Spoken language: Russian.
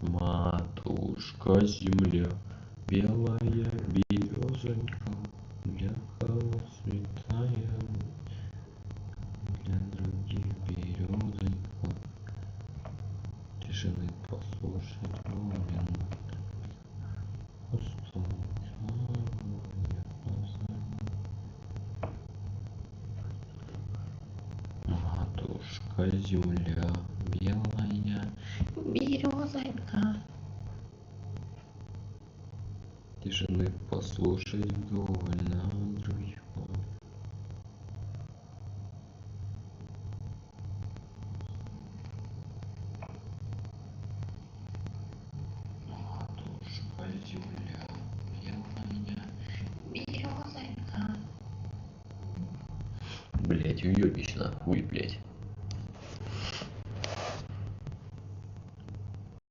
Матушка земля, белая березонька, для кого святая, для других березонька. Тишины послушать волен. Матушка земля, белая березонька. Тишины послушать довольно, друзья. Матушка земля, белая березонька. Блять, уебищно, хуй, блять.